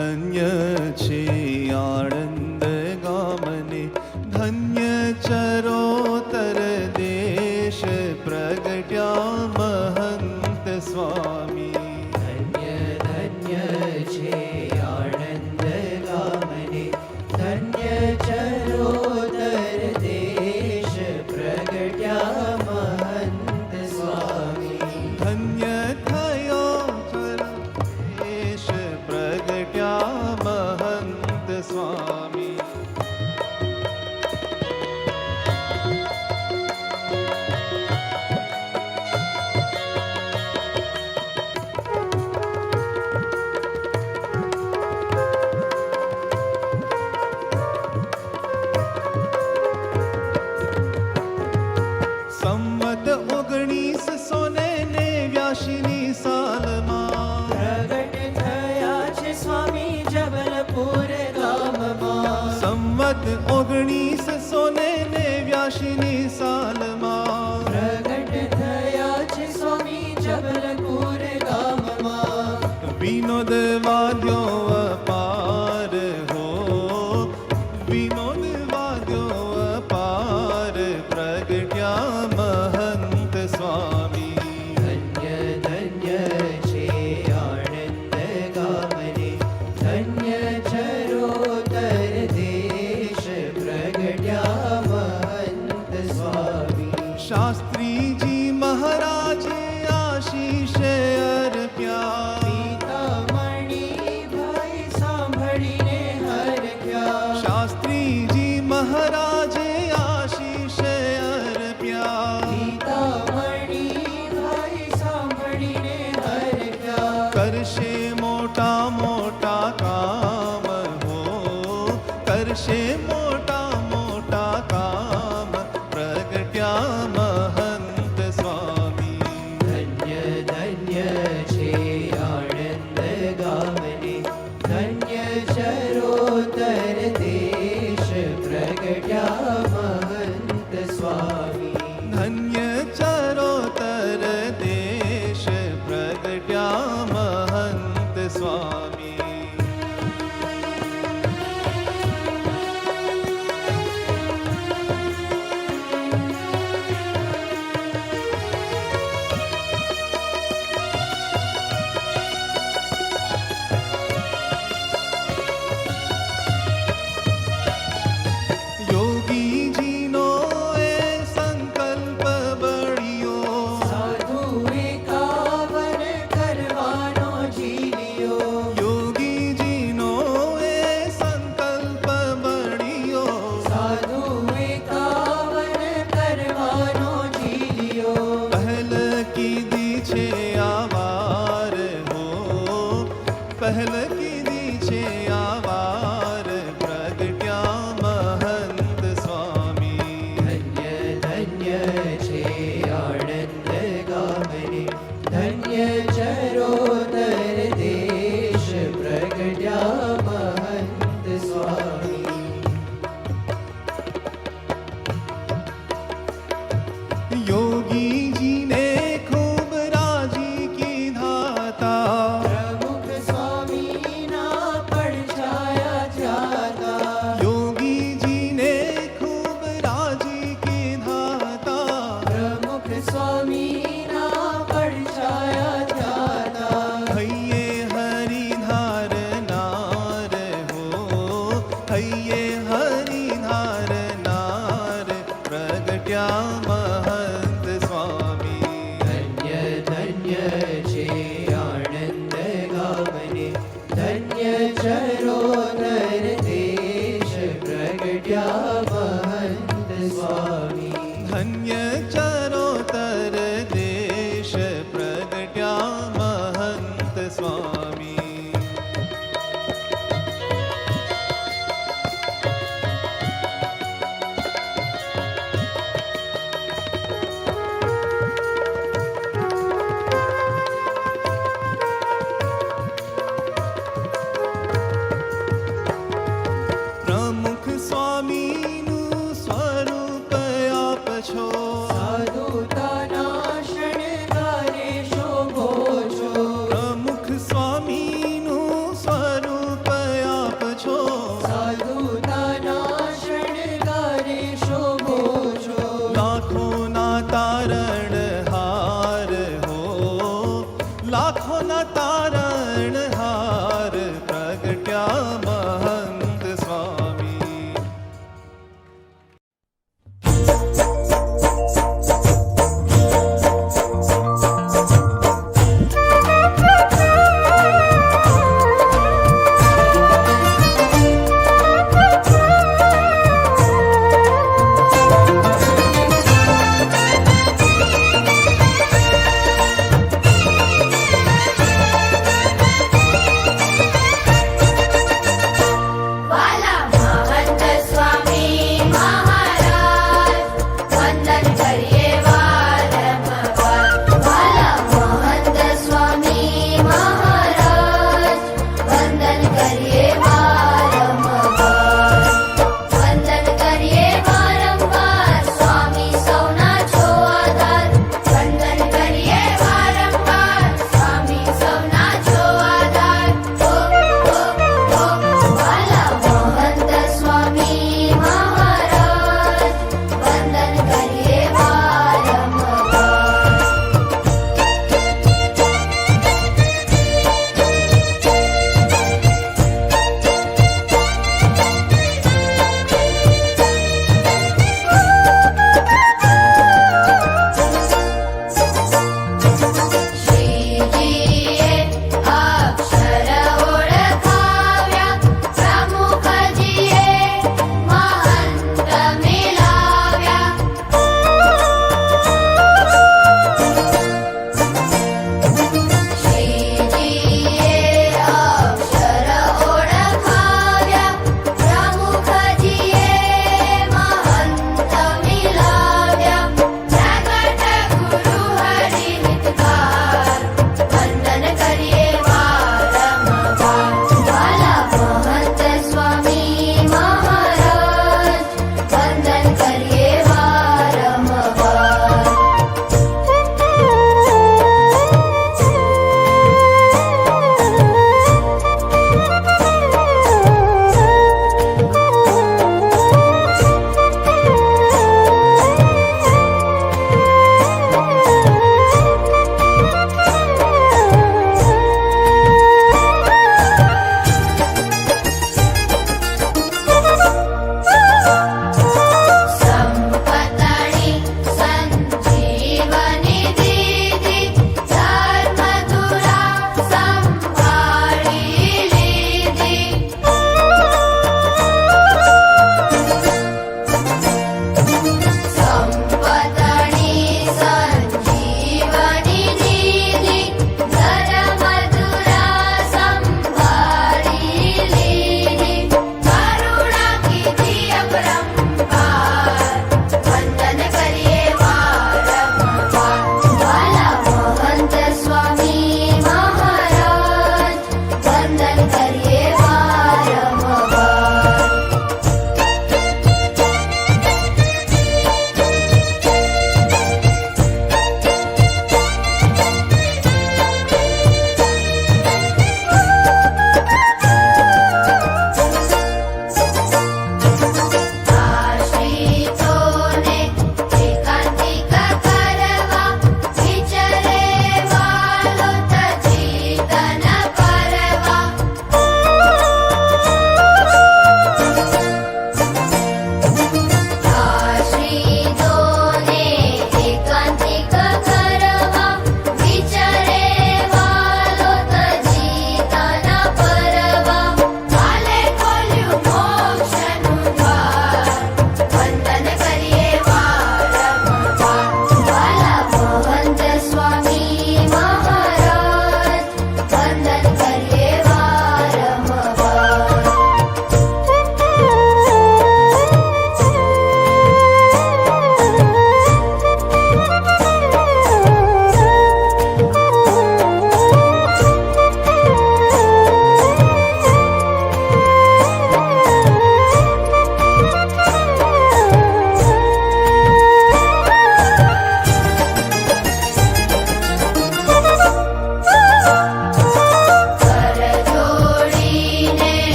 ધન્ય છે આણંદ ગામને, ધન્ય ચરોતર દેશ પ્રગટ્યા મહંત સ્વામી. ધન્ય ધન્ય છે આણંદ ગામને, ધન્ય ચરોતર દેશ પ્રગટ્યા મહંત સ્વામી. ધન્ય થયો દેશ પ્રગટ્યા મહંત સ્વામી. સંવત 1989 સાલમાં પ્રગટ થયા છે સ્વામી જબલપુર ગામમાં. સંવત 1989 સાલમાં પ્રગટ થયા છે સ્વામી જબલપુર ગામમાં. વિનોદ વાદ્યો અપાર હો, વિનોદ વાદ્યો અપાર પ્રગટ્યા મહંત સ્વામી. ધન્ય ધન્ય છે આણંદ ગામને, ધન્ય ચરોતર દેશ પ્રગટ્યા મહંત સ્વામી. શાસ્ત્રીજી મહારાજે આશીષ અર્પ્યા, પિતામણી ભાઈ સાંભળીને હરખ્યા. શાસ્ત્રીજી મહારાજે આશીષ અર્પ્યા. પિતામણી ભાઈ સાંભળીને હરખ્યા. કરશે મોટા મોટા કામ હો, કરશે મોટા મોટા કામ પ્રગટ્યા મહંત સ્વામી. ધન્ય ધન્ય છે આણંદ ગામને, ધન્ય ચરોતર દેશ પ્રગટ્યા મહંત સ્વામી. ધન્ય ચરોતર દેશ પ્રગટ્યા મહંત સ્વામી. યોગીજીનો એ સંકલ્પ બળ્યો, સાધુ એકાવન કરવાનો જીવ્યો. યોગીજીનો એ સંકલ્પ બળ્યો. સાધુ એકાવન કરવાનો જીવ્યો. પહેલ કીધી છે આ વાર હો, પહેલ કીધી છે આ વાર પ્રગટ્યા મહંત સ્વામી. ધન્ય ધન્ય છે આણંદ ગામને, ધન્ય ચરોતર દેશ પ્રગટ્યા મહંત સ્વામી. યોગીજીને ખૂબ રાજી કીધા તા, પ્રમુખ સ્વામીના પડછાયા જાતા. યોગીજીને ખૂબ રાજી કીધા તા. પ્રમુખ સ્વામીના પડછાયા જાતા. હૈયે હરિધાર નાર હો, હૈયે હરિધાર નાર પ્રગટ્યા મહંત સ્વામી. ધન્ય ધન્ય છે આણંદ ગામને, ધન્ય ચરોતર દેશ પ્રગટ્યા મહંત સ્વામી. ધન્ય ચરોતર દેશ પ્રગટ્યા મહંત સ્વામી. પ્રમુખ સ્વામીનું સ્વરૂપ આપ છો,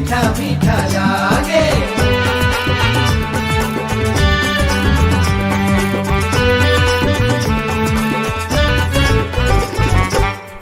मीठा मीठा लागे।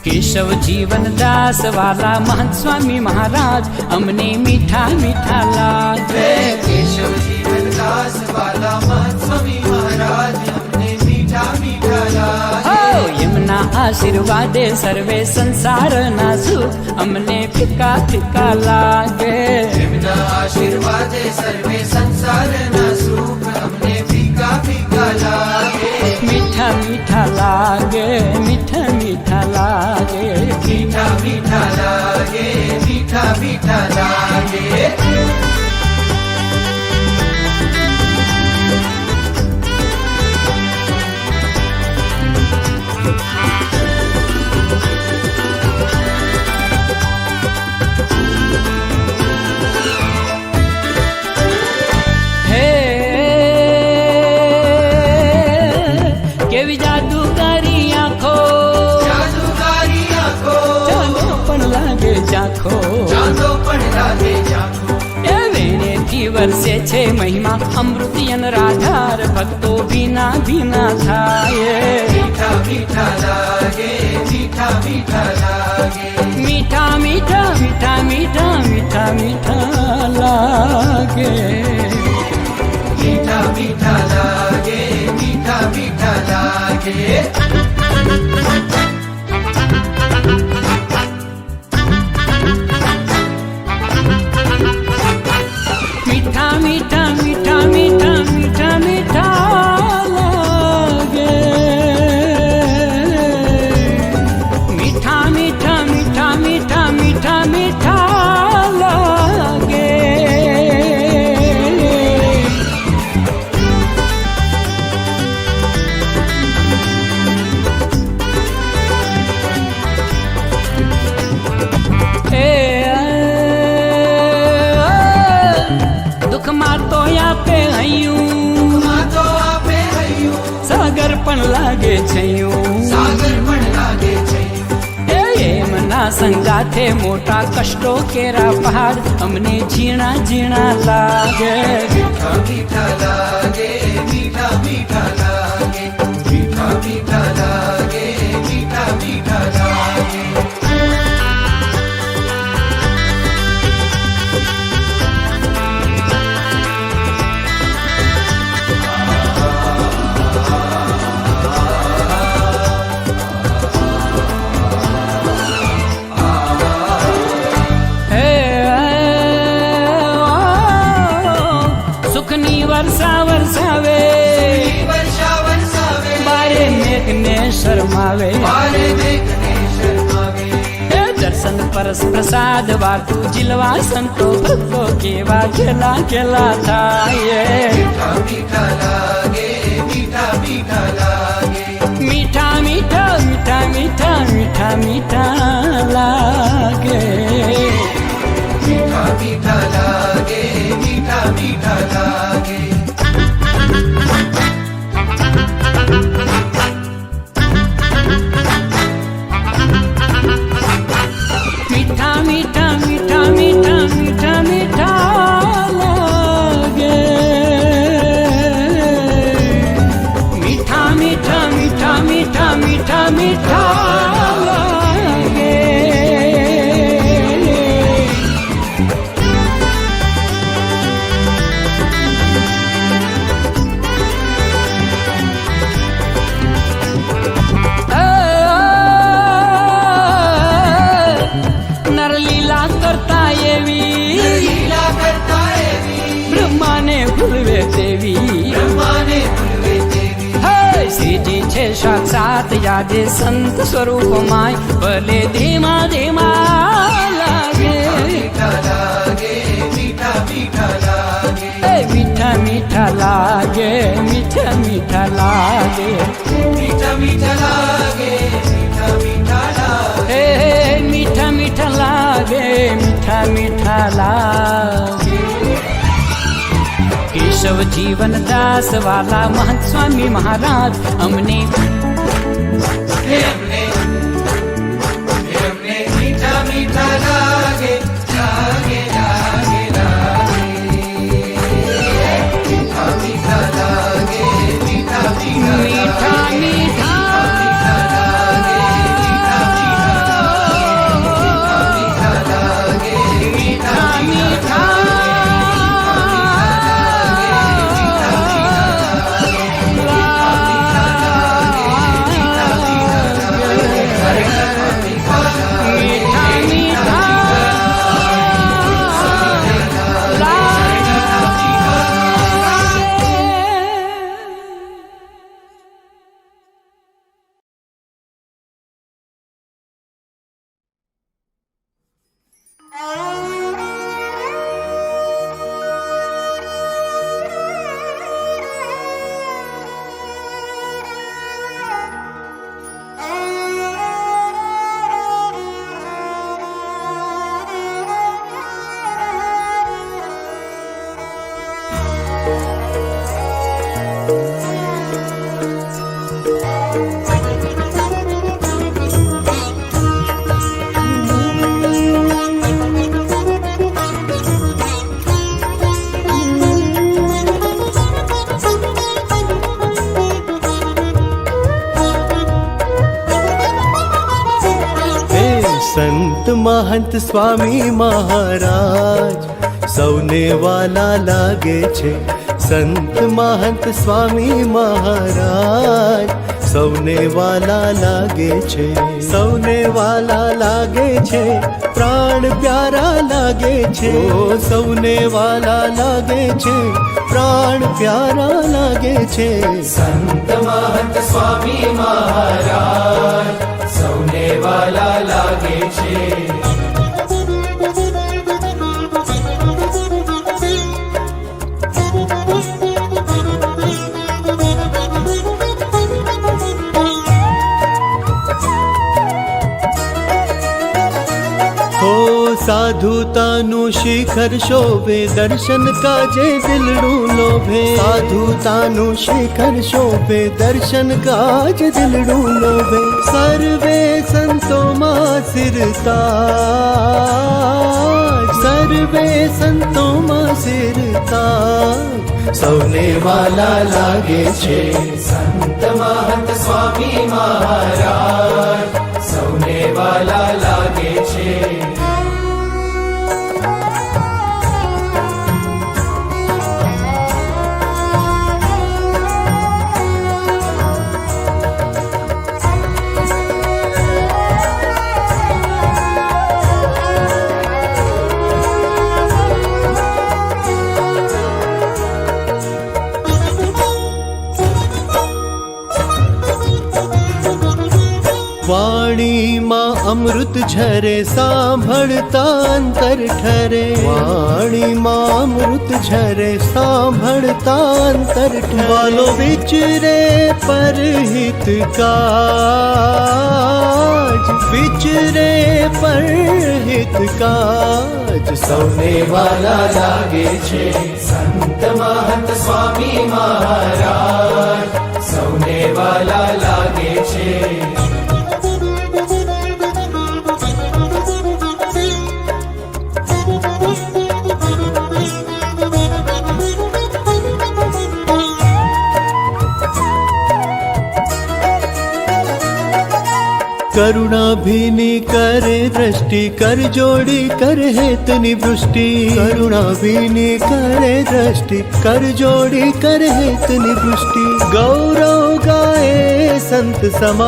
केशव जीवन दास वाला महंत स्वामी महाराज अमने मीठा मीठा लागे। केशव जीवन दास वाला महंत स्वामी महाराज हमने मीठा मीठा लागे। यमुना आशीर्वादे सर्वे संसार ना सुख अमने फिका फिका लागे। यमुना आशीर्वादे सर्वे संसार ना सुख हमने फीका फीका लागे। मीठा मीठा लागे, मीठा मीठा लागे, मीठा मीठा लागे, मीठा मीठा लागे। કેવી જાદુગારી આંખો, જાદુગારી આંખો, ચાંદો પણ લાગે ઝાંખો, ચાંદો પણ લાગે ઝાંખો। એ વેણેથી વરસે છે મહિમા અમૃતિયન રાધાર ભક્તો ભીના ભીના થાય। मीठा मीठा लागे, मीठा मीठा लागे। મીઠા મીઠા મીઠા મીઠા મીઠા મીઠા લાગે। मीठा मीठा लागे, मीठा मीठा लागे। मीठा मीठा मीठा मीठा मीठा मीठा लागे। मीठा मीठा मीठा मीठा मीठा मीठा लागे। दुख માં તો આપે હૈયું, તો આપે હૈયું, સાગર પણ લાગે છૈયું। સાગર પણ લાગે છે। એમના સંગાથે મોટા કષ્ટો કેરા પહાડ અમને ઝીણા ઝીણા લાગે। मीठा मीठा लागे, मीठा मीठा लागे। मीठा मीठा लागे, मीठा मीठा लागे। સુખની વર્ષા વરસાવે, वर्षा वर्षावे, બારે મેઘને શરમાવે। बारे देखने शर्मावे। દર્શન પરસ પ્રસાદ વાતું જીલવા સંતો ભક્તો કેવા ખેલા ખેલા થાય। मीठा मीठा लागे, मीठा मीठा लागे। मीठा मीठा मीठा मीठा मीठा मीठा लागे। मीठा मीठा लागे, मीठा मीठा लागे। मीठा मीठा मीठा मीठा मीठा मीठा लागे। मीठा मीठा मीठा मीठा मीठा मीठा लागे। નરલીલા કરતા એવી, लीला करता एवी, બ્રહ્માને ભૂલવે તેવી। ब्रह्माने भूलवे देवी। શ્રીજી છે સાક્ષાત યાદે સંત સ્વરૂપ માય ભલે ધીમા ધીમા લાગે। मीठा लागे, मीठा मीठा लागे। મીઠા મીઠા લાગે, મીઠા મીઠા લાગે। मीठा मीठा लागे, मीठा मीठा लागे। મીઠા મીઠા લાગે, મીઠા મીઠા લાગે। કેશવ જીવન દાસ વાલા મહંત સ્વામી મહારાજ અમને हमने मीठा मीठा लागे, लागे लागे। મહંત સ્વામી મહારાજ સૌને વાલા લાગે છે. સંત મહંત સ્વામી મહારાજ સૌને વાલા લાગે છે. સૌને વાલા લાગે છે, પ્રાણ પ્યારા લાગે છે. સૌને વાલા લાગે છે, પ્રાણ પ્યારા લાગે છે. સંત મહંત સ્વામી મહારાજ સૌને વાલા લાગે છે. સાધુતાનું શિખર શોભે, દર્શન કાજે દિલડું લોભે. સાધુતાનું શિખર શોભે, દર્શન કાજે દિલડું લોભે. સર્વે સંતોમાં સિરતાજ, સર્વે સંતોમાં સિરતાજ સૌને વાલા લાગે છે. સંત મહંત સ્વામી મહારાજ સૌને વાલા લાગે છે. વાણીમાં અમૃત ઝરે, સાંભળતા અંતર ઠરે. વાણીમાં અમૃત ઝરે, સાંભળતા અંતર ઠરે. વાલો વિચરે પરહિત કાજ, વિચરે પરહિત કાજ સૌને વાલા લાગે છે. સંત મહંત સ્વામી મહારાજ સૌને વાલા લાગે છે. કરુણા ભીની કરે દ્રષ્ટિ, કર જોડી કર હેતની વૃષ્ટિ. કરુણા ભીની કરે દ્રષ્ટિ, કર જોડી કર હેતની વૃષ્ટિ. ગૌરવ ગાય સંત સમાજ,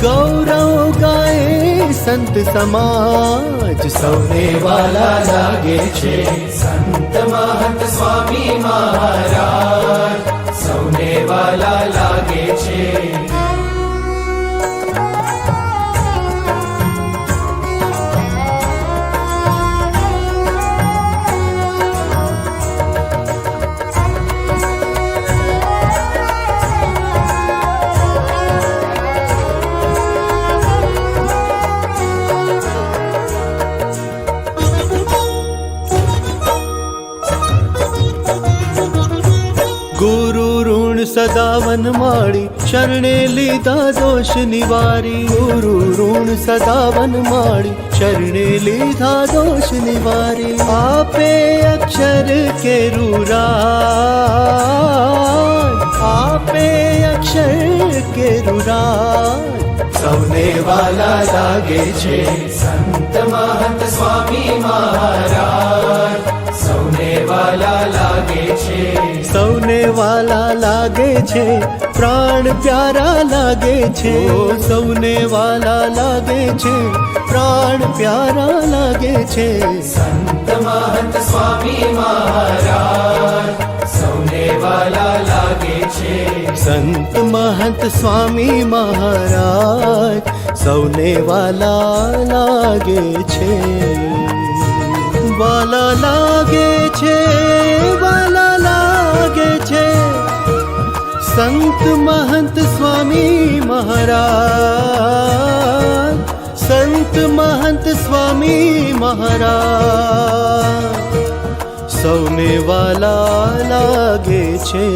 ગૌરવ ગાય સંત સમાજ સૌને વાલા લાગે છે. સંત મહંત સ્વામી મહારાજ સૌને વાલા લાગે છે. ગુરુ ઋણ સદા વનમાળી, શરણે લીધા દોષ નિવારી. ગુરુ ઋણ સદા વનમાળી, શરણે લીધા દોષ નિવારી. આપે અક્ષર કેરું રાજ, આપે અક્ષર કેરું રાજ સૌને વાલા લાગે છે. સંત મહંત સ્વામી મહારાજ સૌને વાલા લાગે છે. સૌને વાલા લાગે છે, પ્રાણ પ્યારા લાગે છે. સૌને વાલા લાગે છે, પ્રાણ પ્યારા લાગે છે. સંત મહંત સ્વામી મહારાજ સૌને વાલા લાગે છે. સંત મહંત સ્વામી મહારાજ સૌને વાલા લાગે છે. વાલા લાગે છે, વાલા લાગે છે. સંત મહંત સ્વામી મહારાજ, સંત મહંત સ્વામી મહારાજ સૌને વાલા લાગે છે.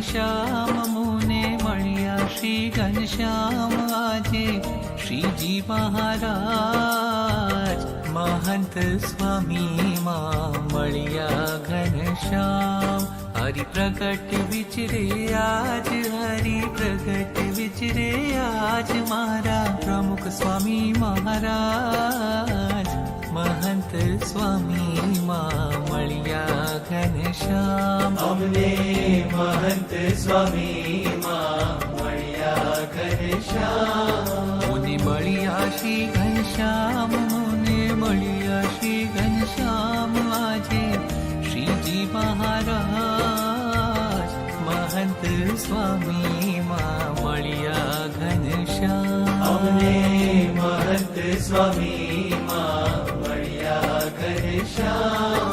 घनश्याम मुने मळ्या श्री घनश्याम આજે શ્રીજી મહારાજ महंत स्वामी मां मळ्या घनश्याम हरि प्रगट विचरे आज हरि प्रगट विचरे आज मारा प्रमुख स्वामी महाराज महंत स्वामी मां मळ्या घनश्याम અમને મહંત સ્વામી માં મળ્યા ઘનશ્યામ मुने मळ्या श्री घनश्याम मुने मळ्या श्री घनश्याम આજે श्रीजी महाराज महंत स्वामी मां मळ्या घनश्याम અમને મહંત સ્વામી માં મળ્યા ઘનશ્યામ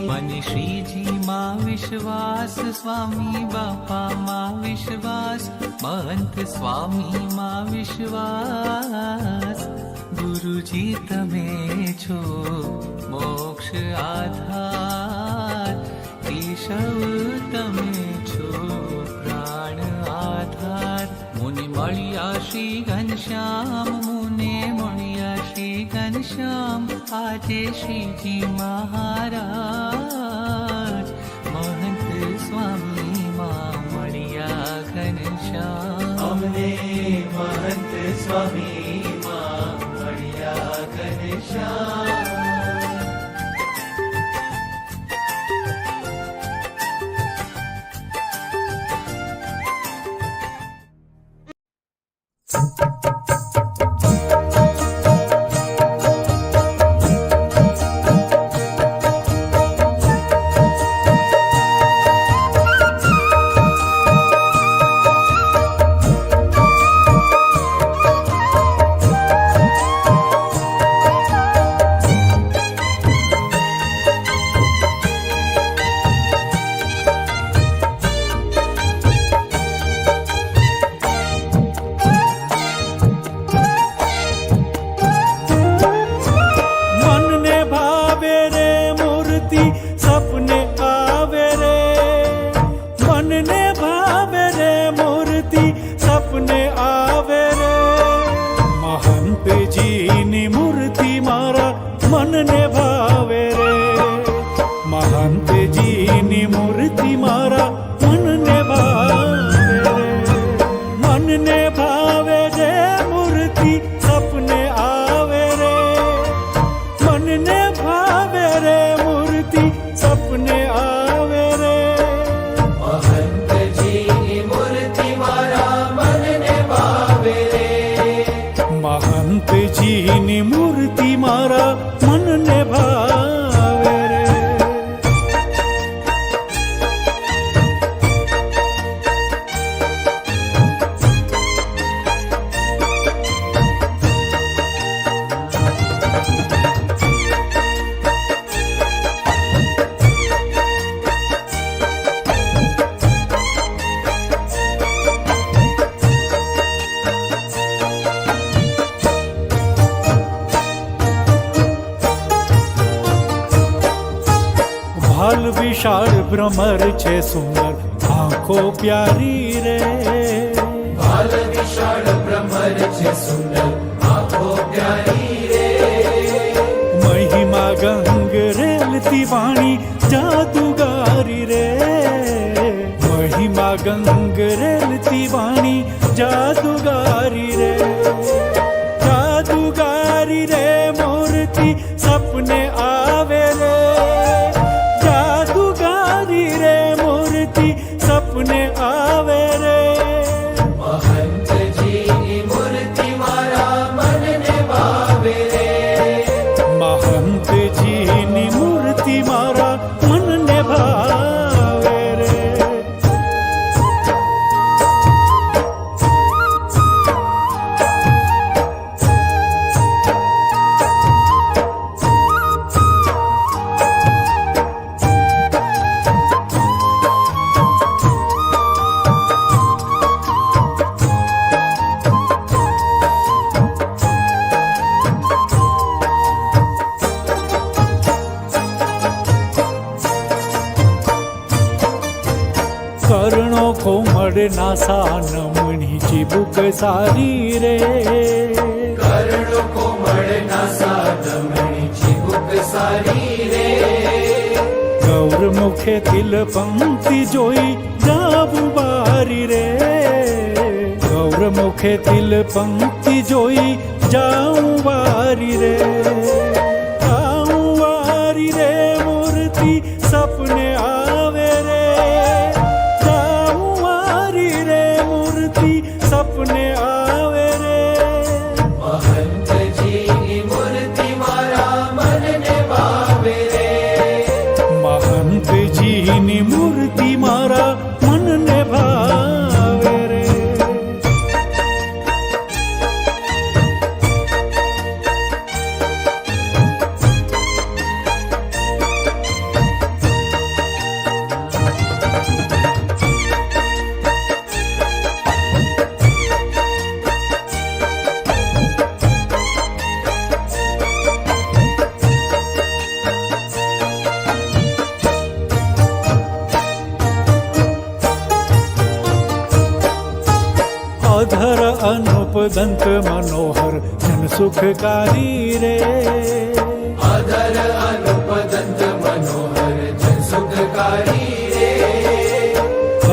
મને શ્રીજી માં વિશ્વાસ સ્વામી બાપા માં વિશ્વાસ महंत स्वामी માં વિશ્વાસ ગુરુજી તમે છો મોક્ષ આધાર કેશવ તમે છો પ્રાણ આધાર મુનિ મળ્યા શ્રી ઘનશ્યામ મુને મળ્યા શ્રી ઘનશ્યામ આજે શ્રીજી મહારાજ महंत स्वामी मां मळ्या घनश्याम અમને મહંત સ્વામી માં મળ્યા ઘનશ્યામ ની મૂર્તિ મારા મનને ભાવે રે ભાલ વિશાળ ભ્રમર છે સુંદર આંખો પ્યારી રે ભાલ વિશાળ ભ્રમર છે સુંદર આંખો પ્યારી રે મહિમા ગંગ રેલતી વાણી જાદુગારી રે મહિમા ગંગ રેલતી વાણી જાદુગારી રે મારા મનને ભાવે રે. કર્ણો કોમળ નાસા નમણી ચીબુક સારી રે. કરણો કોમળ નાસા દમણી ચીબુક સારી રે. ગૌર મુખે તિલ પંક્તિ જોઈ જાવું બારી રે. ગૌર મુખે તિલ પંક્તિ જોઈ જાઉં વારી રે. જાઉં વારી રે મૂર્તિ સપને આવે રે. જાઉં વારી રે મૂર્તિ સપને આવે રે. મહંતજીની મૂર્તિ મારા મનને ભાવે રે. મહંતજીની મૂર્તિ મારા મનને ભાવે રે. અધર અનુપ દંત મનોહર જન સુખકારી રે. અધર અનુપદંત મનોહર જન સુખકારી રે.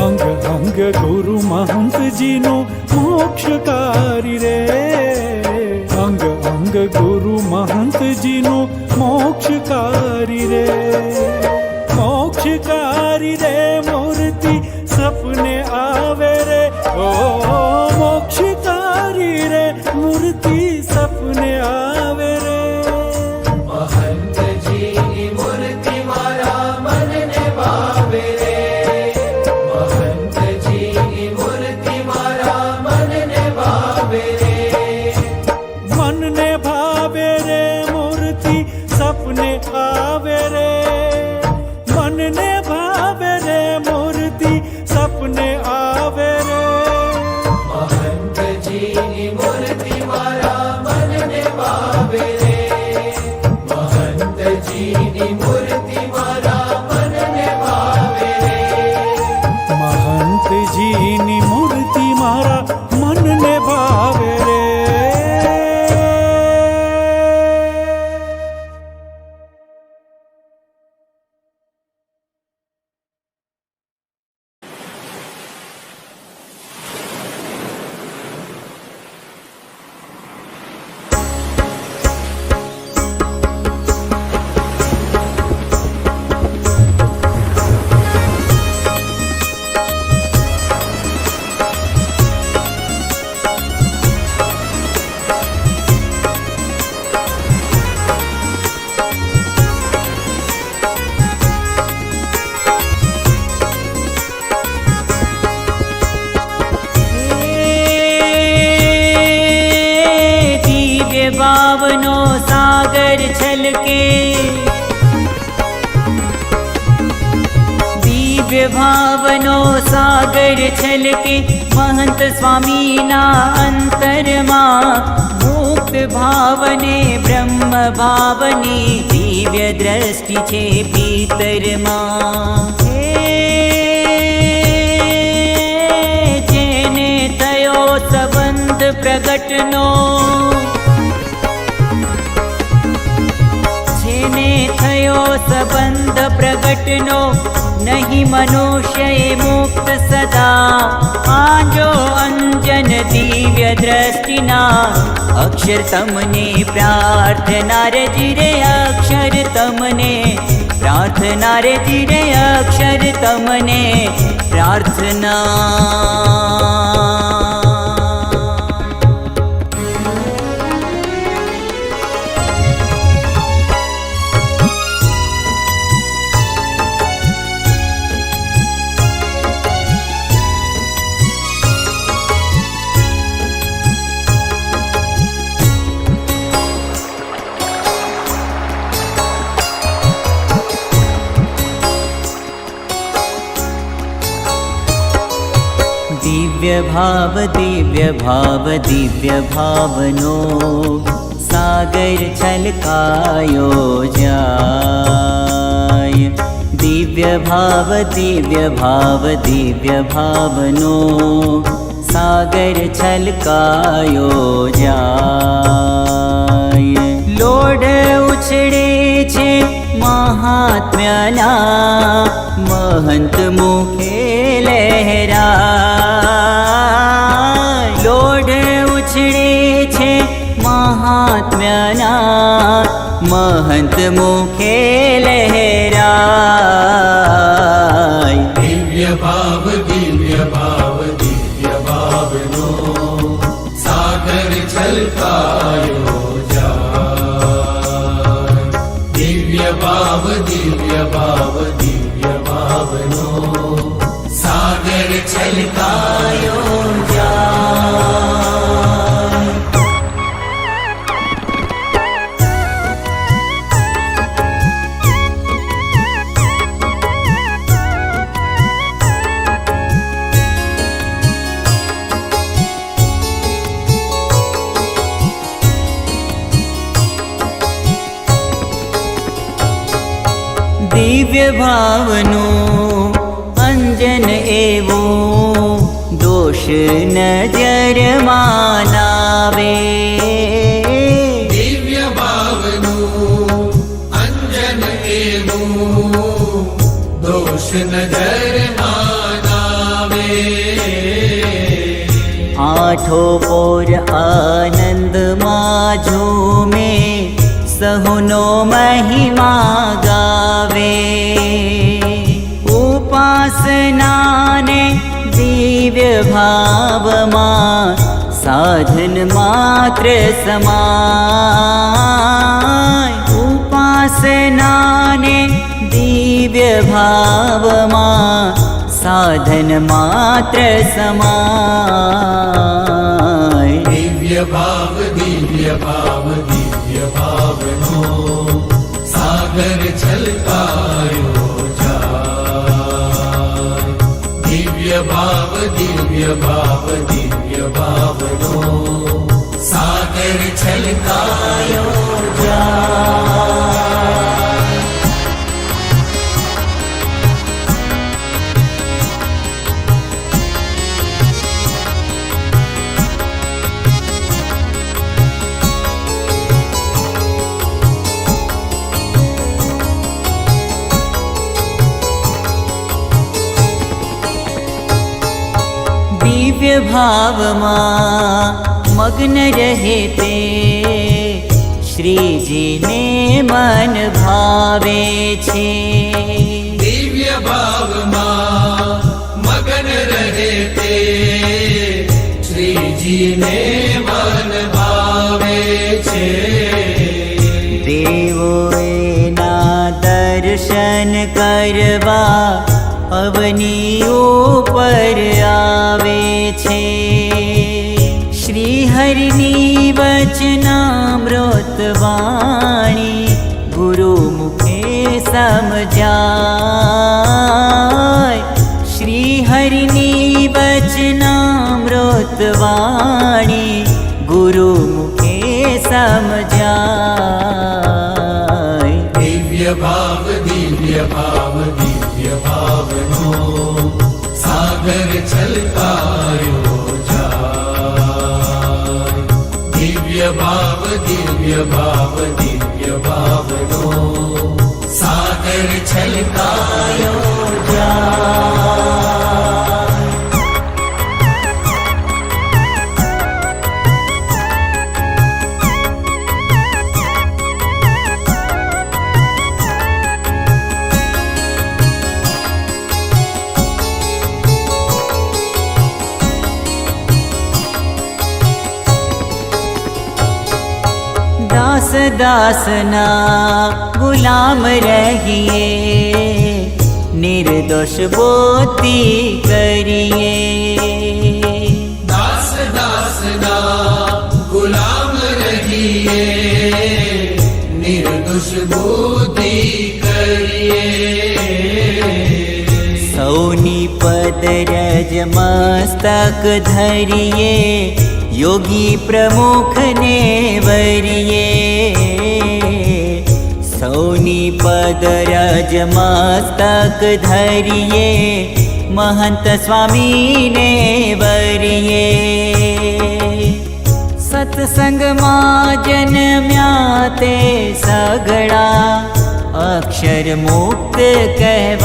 અંગ અંગ ગુરુ મહંતજીનો મોક્ષકારી રે. અંગ અંગ ગુરુ મહંતજીનો મોક્ષકારી રે. મોક્ષકારી રે મૂર્તિ સપને આવે રે. ઓ મોક્ષકારી રે મૂર્તિ સપને આવે રે. મહંતજીની મૂર્તિ મારા મનને ભાવે રે. મહંતજીની મૂર્તિ મારા મનને ભાવે રે. મનને ભાવે રે મૂર્તિ સપને આવે રે. મનને ભાવે રે મૂર્તિ સપને આવે રે. મહંતજીની મૂર્તિ મારા મનને ભાવે રે. મહંતજીની મૂર્તિ મારા મનને ભાવે રે. મહંતજીની મૂર્તિ મારા મનને ભાવે રે. ભાવનો સાગર છલકે. દિવ્ય ભાવનો સાગર છલકે મહંત સ્વામીના અંતરમાં. મુક્ત ભાવને બ્રહ્મ ભાવની દિવ્ય દ્રષ્ટિ છે ભીતરમાં. જેને થયો સંબંધ પ્રગટનો. જેને થયો સંબંધ પ્રગટનો નહીં મનુષ્ય મુક્ત સદા. આજો અંજન દિવ્ય દ્રષ્ટિના અક્ષર તમને પ્રાર્થના રે જીરે. અક્ષર તમને પ્રાર્થના રે જીરે. અક્ષર તમને પ્રાર્થના. દિવ્ય ભાવ ભાવનો સાગર છલકાયો જાય. દિવ્ય ભાવનો સાગર છલકાયો જાય. લોઢ ઉછળે છે મહાત્મ્યના, મહંત મુખે લહેરાય. લોઢ ઉછળે છે મહાત્મ્યના, મહંત મુખે લહેરાય. દિવ્ય ભાવનો સાગર છલકાયો જાય. દિવ્ય ભાવનો સાગર છલકાયો જાય. દિવ્ય ભાવનો અંજન એવો દોષ નજરમાં નાવે. દિવ્ય ભાવનું અંજન એવું દોષ નજરમાં આવે. આઠો પોર આનંદમાં ઝૂમે, સહુનો મહિમા ગાવે. ઉપાસનાને દિવ્ય ભાવમાં સાધન માત્ર સમાય. ઉપાસનાને દિવ્ય ભાવમાં સાધન માત્ર સમાય. દિવ્ય ભાવનો સાગર છલકાયો જાય. દિવ્ય ભાવનો સાગર છલકાયો જાય. દિવ્ય ભાવમાં મગ્ન રહે તે શ્રીજીને મન ભાવે છે. દિવ્ય ભાવમાં મગન રહે તે શ્રીજીને મન ભાવે છે. દેવોના દર્શન કરવા અવની ઉપર આવે છે. શ્રી હરિની વચનામૃત વાણી ગુરુ મુખે સમજાય. શ્રી હરિની વચનામૃત વાણી ગુરુ મુખે સમજાય. દિવ્ય ભાવનો સાગર છલકાયો જાય. દિવ્ય ભાવનો સાગર છલકાયો જાય. દાસ દાસના ગુલામ રહીએ, નિર્દોષ બોતી કરીએ. દાસ દાસના ગુલામ રહીએ, નિર્દોષ બુદ્ધિ કરીએ. સૌની पद रज मस्तक धरिए योगी प्रमुख ने वरिए सौनी पद रज मस्तक धरिए महंत स्वामी ने वरिए सत्संग मां जन्म्या ते सगड़ा अक्षर मुक्त कहवाय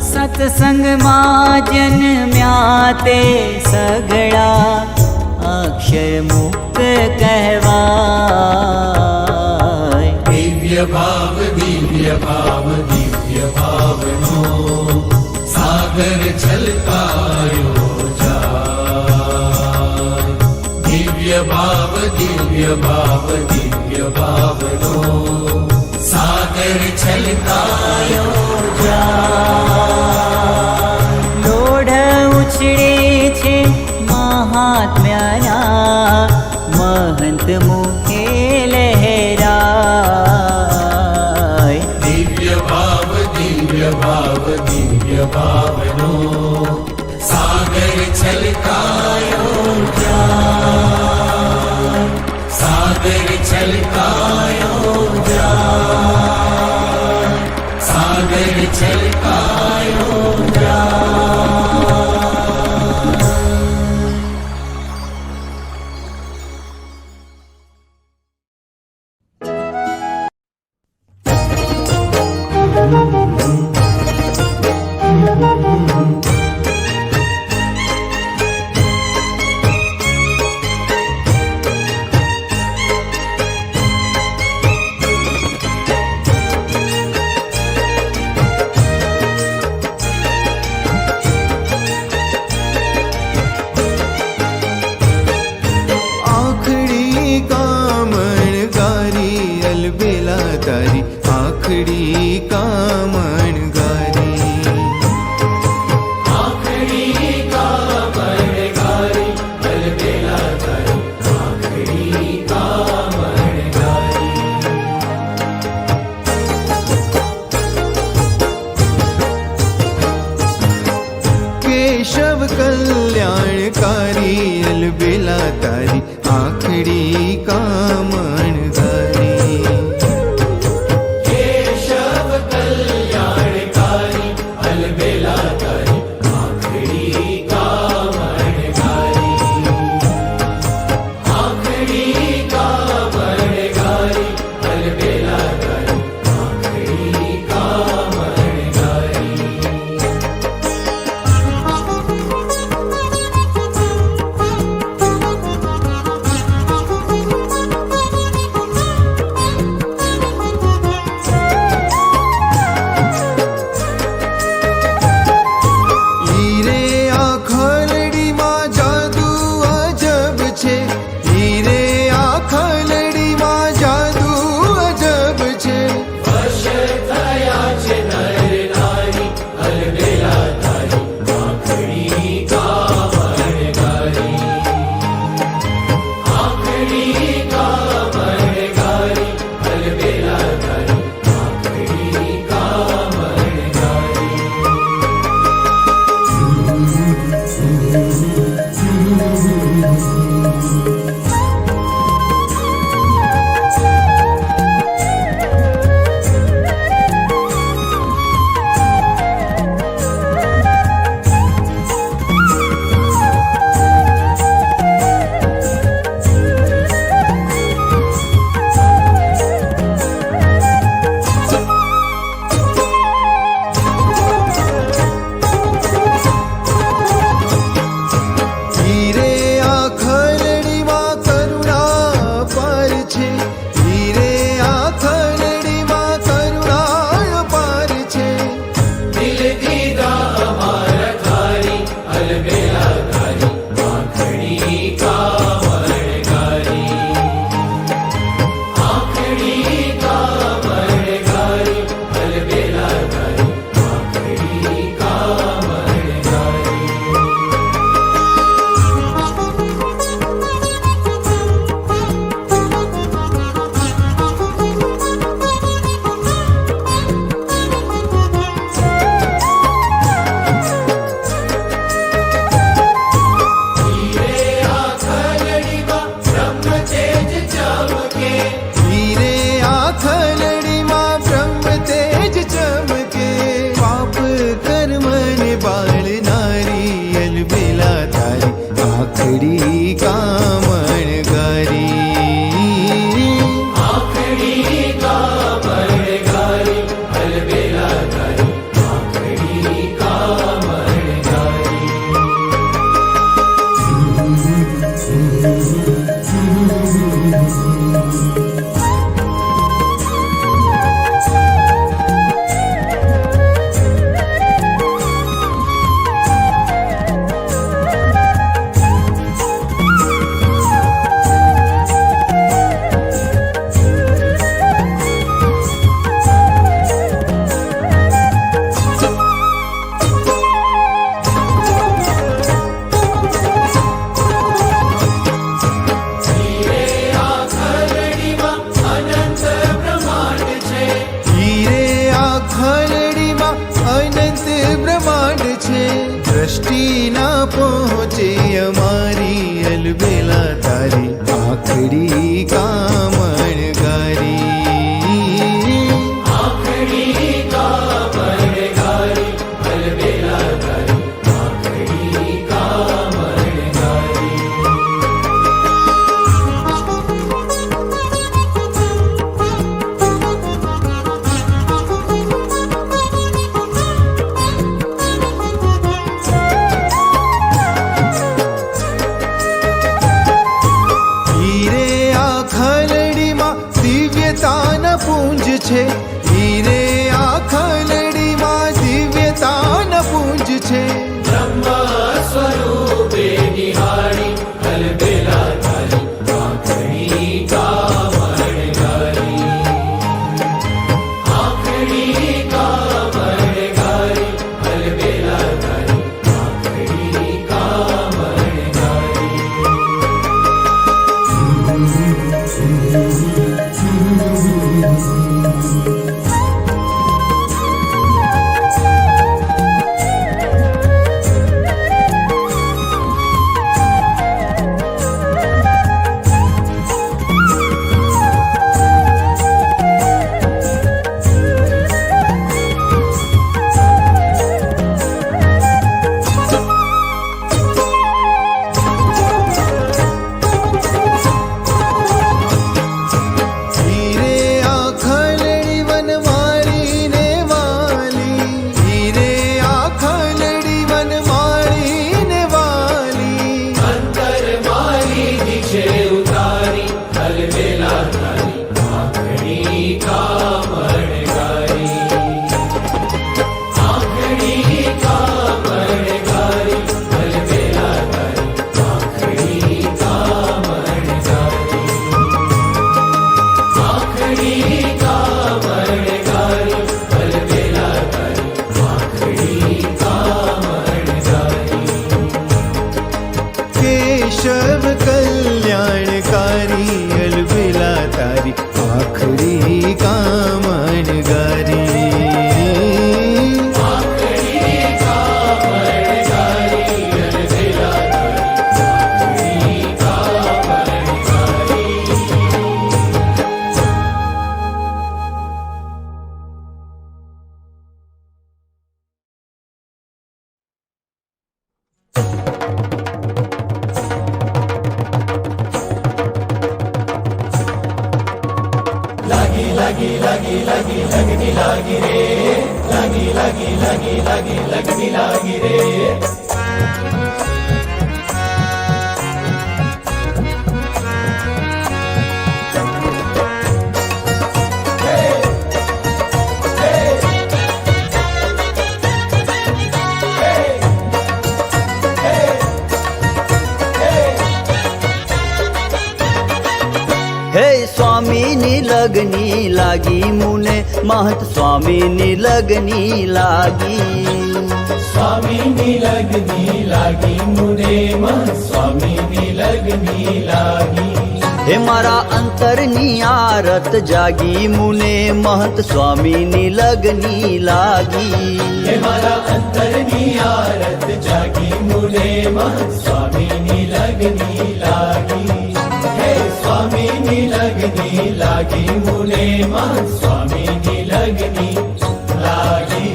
सत्संग मां जन्म्या ते सगड़ा अक्षर मुक्त कहवाय दिव्य भाव भावनो सागर छलकायो जाय दिव्य भावनो सागर छलकायो जाय लोढ़ उछळे छे महात्म्याना महंत मुखे लहराय दिव्य भावनो सागर छलकायो जाय सागर छलकायो जाय सागर छलकायो आखड़ी कामण गारी अलबेला तारी आखड़ी कामण गारी केशव कल्याणकारी अलबेला तारी आखड़ी कामण गारी केशव कल्याणकारी अलबेला तारी आखड़ी कामण गारी आखड़ी कामण गारी अलबेला तारी आखड़ी कामण गारी હીરે આ ખલડીમાં દિવ્યતાન પુંજ છે. બ્રહ્મ સ્વરૂપે નિહાળી અલબેલા તારી આંખડી કામણગારી. આંખડી કામણગારી અલબેલા તારી આંખડી કામણગારી. હીરે આ ખલડી વનમાળીને વાલી. હીરે આ ખલડી વનમાળીને વાલી. અંતર મારી દિશે ઉતારી અલબેલા તારી આંખડી કામણગારી. આંખડી કામણગારી અલબેલા તારી આંખડી કામણગારી. આંખડી કામણગારી અલબેલા તારી આંખડી કામણગારી. કેશવ કલ્યાણકારી અલબેલા તારી આખરી કામણગારી. આંખડી કામણગારી અલબેલા તારી આંખડી કામણગારી. લાગી લાગી લાગી લાગી લગની લાગી રે. લાગી લાગી લાગી લાગી લગની લાગી રે. હે સ્વામીની લગની લાગી મુને મહંત સ્વામીની લગની લાગી. સ્વામીની લગની લાગી મુને મહંત સ્વામીની લગની લાગી. હે મારા અંતરની આરત જાગી મુને મહંત સ્વામીની લગની લાગી. હે મારા અંતરની આરત જાગી મુને મહંત સ્વામીની લગની લાગી. હે સ્વામીની લગની લાગી મુને મહંત સ્વામીની લગની લાગી.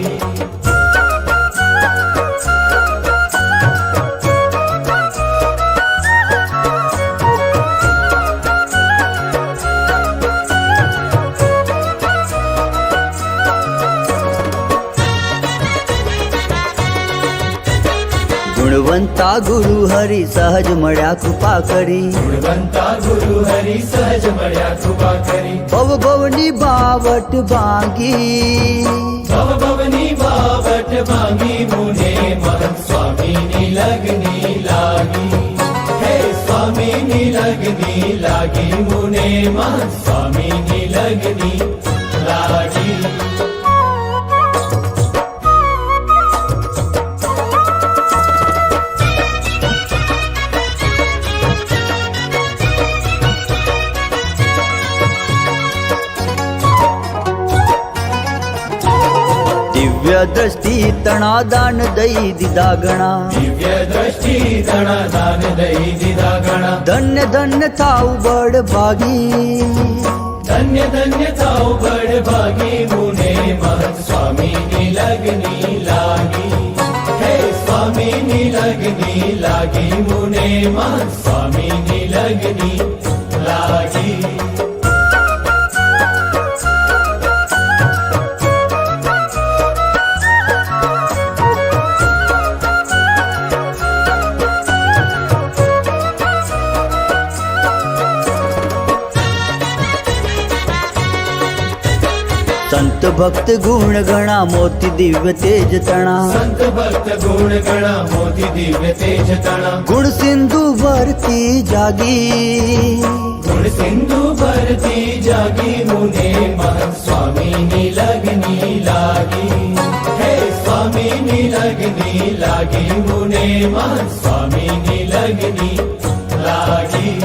ગુણવંતા ગુરુ હરિ સહજ મળ્યા કૃપા કરી. ગુણવંતા ગુરુ હરિ સહજ મળ્યા કૃપા કરી. ભવ ભવની બાવટ ભાંગી. ભવ ભવની બાવટ ભાંગી મુને મહંત સ્વામીની લગની લાગી. હે સ્વામીની લગની લાગી મુને મહંત સ્વામીની લગની લાગી. દિવ્ય દ્રષ્ટિ તણા દાન દઈ દીધા ગણા. દિવ્ય દ્રષ્ટિ તણા દાન દઈ દીધા ગણા. ધન્ય ધન્ય થાવ બળ ભાગી. ધન્ય ધન્ય થાવ બળ ભાગી મુને મહંત સ્વામીની લગની લાગી. હે સ્વામીની લગની લાગી મુને મહંત સ્વામીની લગની લાગી. સંત भक्त गुण गणा मोती दिव्य तेज तणा संत भक्त गुण गणा मोती दिव्य तेज तणा गुण सिंधु भरती जागी गुण सिंधु भरती जागी मुने महंत स्वामी लगनी लागी हे स्वामी लगनी लागी मुने महंत स्वामी लगनी लागी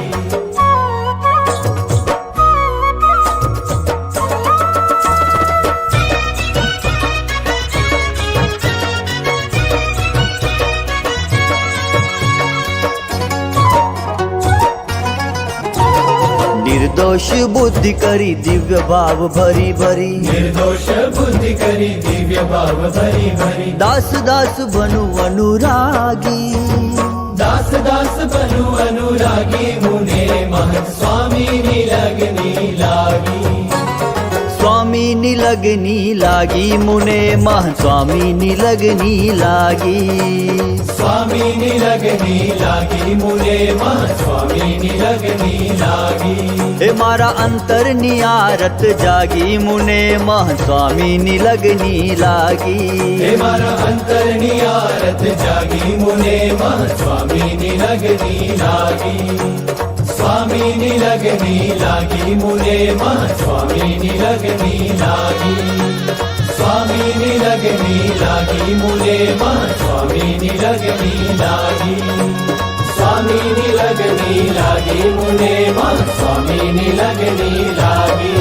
निर्दोष बुद्धि करी दिव्य भाव भरी भरी निर्दोष बुद्धि करी दिव्य भाव भरी भरी दास दास बनु अनुरागी दास दास बनु अनुरागी मुने महंत स्वामी लगनी लागी स्वामी लगनी लागी मुने मह स्वामी लगनी लागी स्वामी लगनी लागी मुने मह स्वामी लगनी लागी हे मारा अंतर नियारत जागी मुने मह स्वामी लगनी लागी हे मारा अंतर नियारत जागी मुने मह स्वामी लगनी लागी स्वामी लगनी लागी मुने मह स्वामी लगनी लागी स्वामी लगनी लागी मुने मह स्वामी लगनी लागी स्वामी लगनी लागी मुने मह स्वामी लगनी लागी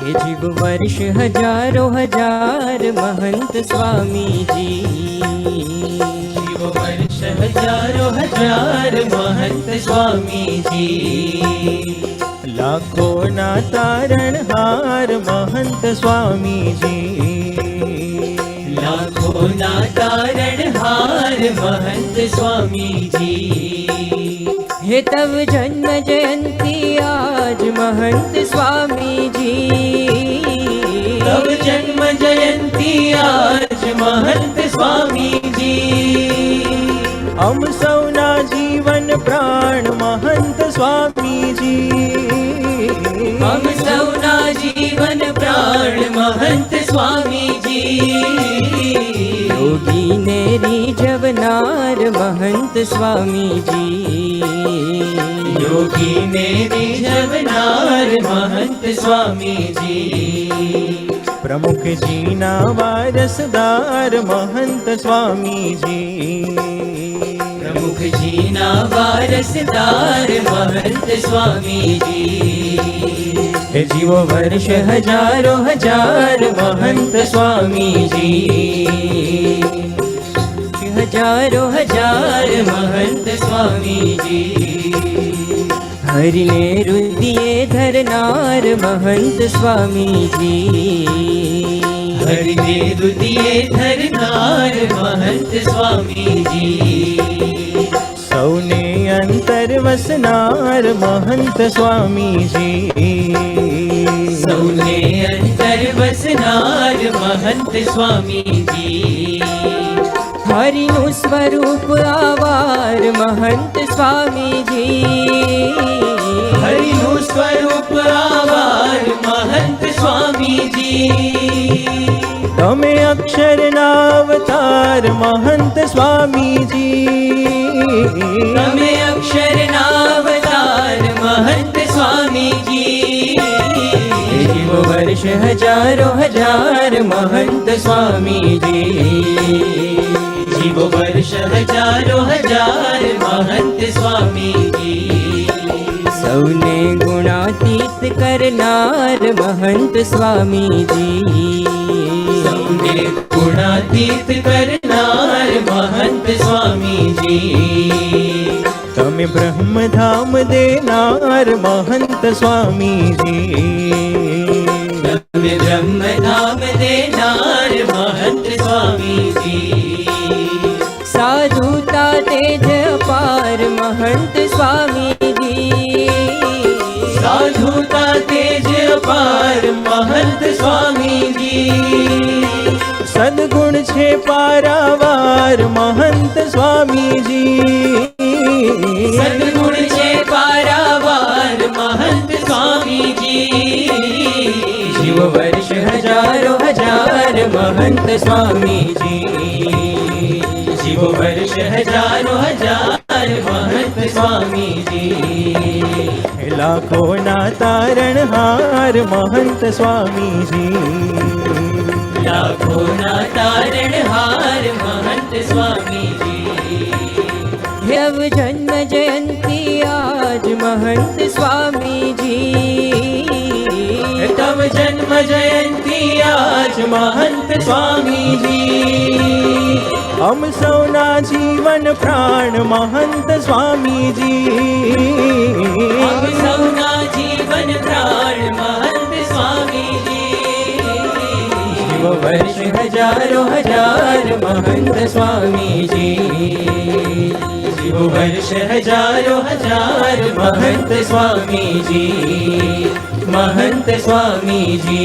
जीव वर्ष हजारों हजार महंत स्वामी जी जीव वर्ष हजारों हजार महंत स्वामी जी लाखों ना तारणहार महंत स्वामी जी लाखों ना तारणहार महंत स्वामी जी हे तव जन्म जयंती आज महंत स्वामी जी तब जन्म जयंती आज महंत स्वामी जी हम सौना जीवन प्राण महंत स्वामी जी हम सौना जीवन प्राण महंत स्वामी जी योगी नेरी जवनार महंत स्वामी जी योगी नेरी जवनार महंत स्वामी जी प्रमुख जी ना वारसदार महंत स्वामी जी प्रमुख जी ना वारसदार महंत स्वामी जी हे जीवो वर्ष हजारों हजार महंत स्वामी जी हजारों हजार महंत स्वामी जी हरि ने रुदिए धरनार महंत स्वामी जी हरि ने रुदिए धरनार महंत स्वामी जी सौने अंतर वसनार महंत स्वामी जी सौने अंतर वसनार महंत स्वामी जी हरिनु स्वरूप आवार महंत स्वामी जी हरिनु स्वरूप आवार महंत स्वामी जी तमे अक्षर नावतार महंत स्वामी जी तमे अक्षर नावतार महंत स्वामी जी जीव वर्ष हजारों हजार महंत स्वामी जी जीव वर्ष हजारों हजार महंत स्वामी जी सौने गुणातीत करनार महंत स्वामी जी सौने गुणातीत करनार महंत स्वामी जी तमे ब्रह्म धाम देनार महंत स्वामी जी नाम देनार महंत स्वामी जी साधुता तेज अपार महंत स्वामी जी साधुता तेज अपार महंत स्वामी जी સદગુણ છે પારાવાર મહંત સ્વામીજી સદગુણ છે પારાવાર महंत स्वामी जी शिव वर्ष हजारों हजार महंत स्वामी जी शिव वर्ष हजारों हजार महंत स्वामी जी લાખોના તારણહાર મહંત સ્વામીજી लाखों ना तारणहार महंत स्वामी जी देव जन्म जयंती आज महंत स्वामी जी तब जन्म जयंती आज महंत स्वामी जी हम सौना जीवन प्राण महंत स्वामीजी हम सौना जीवन प्राण महंत स्वामी जी शिव वर्ष हजारों हजार महंत स्वामी जी शिव वर्ष हजारों हजार महंत स्वामी जी महंत स्वामी जी